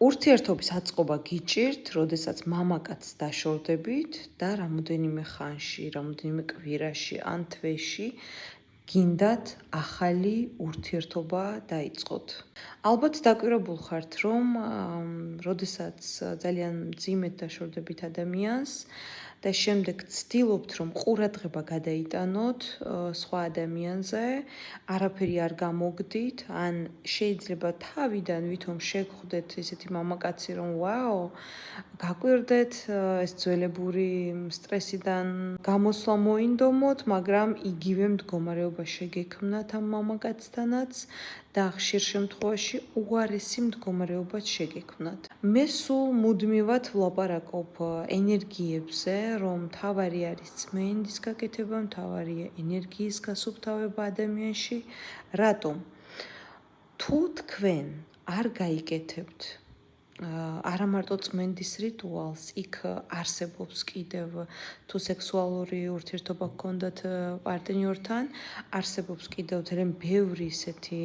ურთიერთობის აწყობა გიჭირთ, როდესაც მამაკაცს დაშორდებით და რამოდენიმე ხანში, რამოდენიმე კვირაში ან თვეში გინდათ ახალი ურთიერთობა დაიწყოთ. ალბათ დაკვირვებულ ხართ, რომ როდესაც ძალიან მძიმედ დაშორდებით ადამიანს და შემდეგ ცდილობთ, რომ ყურადღება გადაიტანოთ სხვა ადამიანზე, არაფერი არ გამოგდით, ან შეიძლება თავიდან ვითომ შეგხვდეთ ესეთი მამაკაცი, რომ ვაუ, გაკვირდეთ, ეს ძველებური სტრესიდან გამოსვლა მოინდომოთ, მაგრამ იგივე მდგომარეობა შეგექმნათ ამ მამაკაცთანაც და ხშირ შემთხვევაში უარესი მდგომარეობაც შეგექმნათ. მე სულ მუდმივად ვლაპარაკობ ენერგიებზე, რომ მთავარი არის წმენდის გაკეთება, მთავარია ენერგიის გასუფთავება ადამიანში. რატომ? თუ თქვენ არ გაიკეთებთ არა მარტო წმენდის რიტუალს, იქ არსებობს კიდევ თუ სექსუალური ურთიერთობა გქონდათ პარტნიორთან, არსებობს კიდევ ძალიან ბევრი ისეთი,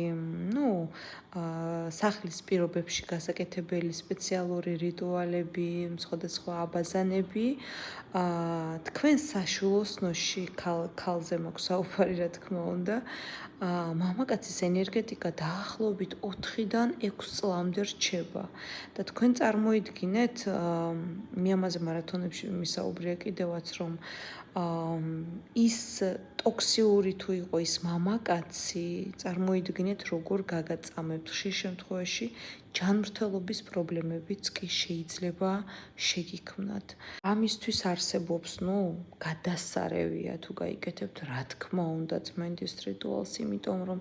სახლის პირობებში გასაკეთებელი სპეციალური რიტუალები, სხვადასხვა აბაზანები, თქვენ საშუალოს ნოში ქალზე მაქვს საუბარი, რა თქმა უნდა, მამაკაცის ენერგეტიკა დაახლოებით 4-დან 6 წლამდე რჩება და თქვენ წარმოიდგინეთ, მე ამაზე მარათონებში მისაუბრია კიდევაც, რომ ის ტოქსიური თუ იყო ის მამაკაცი, წარმოიდგინეთ, როგორ გაგაწამებთ. ხშირ შემთხვევაში ჯანმრთელობის პრობლემებიც კი შეიძლება შეგიქმნათ. ამისთვის არსებობს, გადასარევია თუ გაიკეთებთ, რა თქმა უნდა, წმენდის რიტუალს, იმიტომ რომ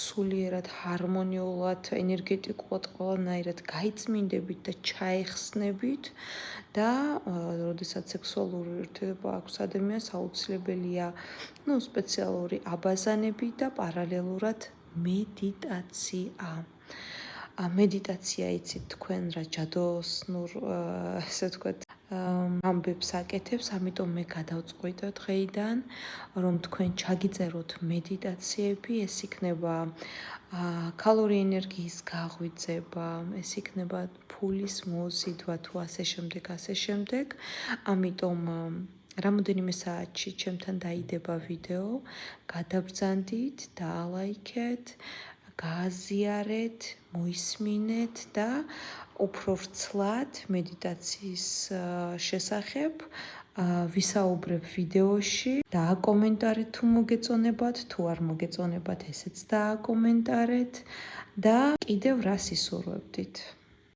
სულიერად, ჰარმონიულად, ენერგეტიკულად ყველანაირად გაიწმინდებით და ჩაეხსნებით და როდესაც სექსუალური ურთიერთობა აქვს ადამიანს, აუცილებელია, სპეციალური აბაზანები და პარალელურად მედიტაცია. მედიტაცია იცით თქვენ რა ჯადოსნურ, ასე ვთქვათ, ამბებს აკეთებს, ამიტომ მე გადავწყვიტე დღეიდან, რომ თქვენ ჩაგიწეროთ მედიტაციები, ეს იქნება ქალური ენერგიის გაღვიძება, ეს იქნება ფულის მოზიდვა თუ ასე შემდეგ. ამიტომ რამოდენიმე საათში ჩემთან დაიდება ვიდეო, გადაბრძანდით, დაალაიქეთ, გააზიარეთ, მოისმინეთ და უფრო ვრცლად მედიტაციის შესახებ ვისაუბრებ ვიდეოში. დააკომენტარეთ თუ მოგეწონებათ, თუ არ მოგეწონებათ, ესეც დააკომენტარეთ და კიდევ რას ისურვებდით.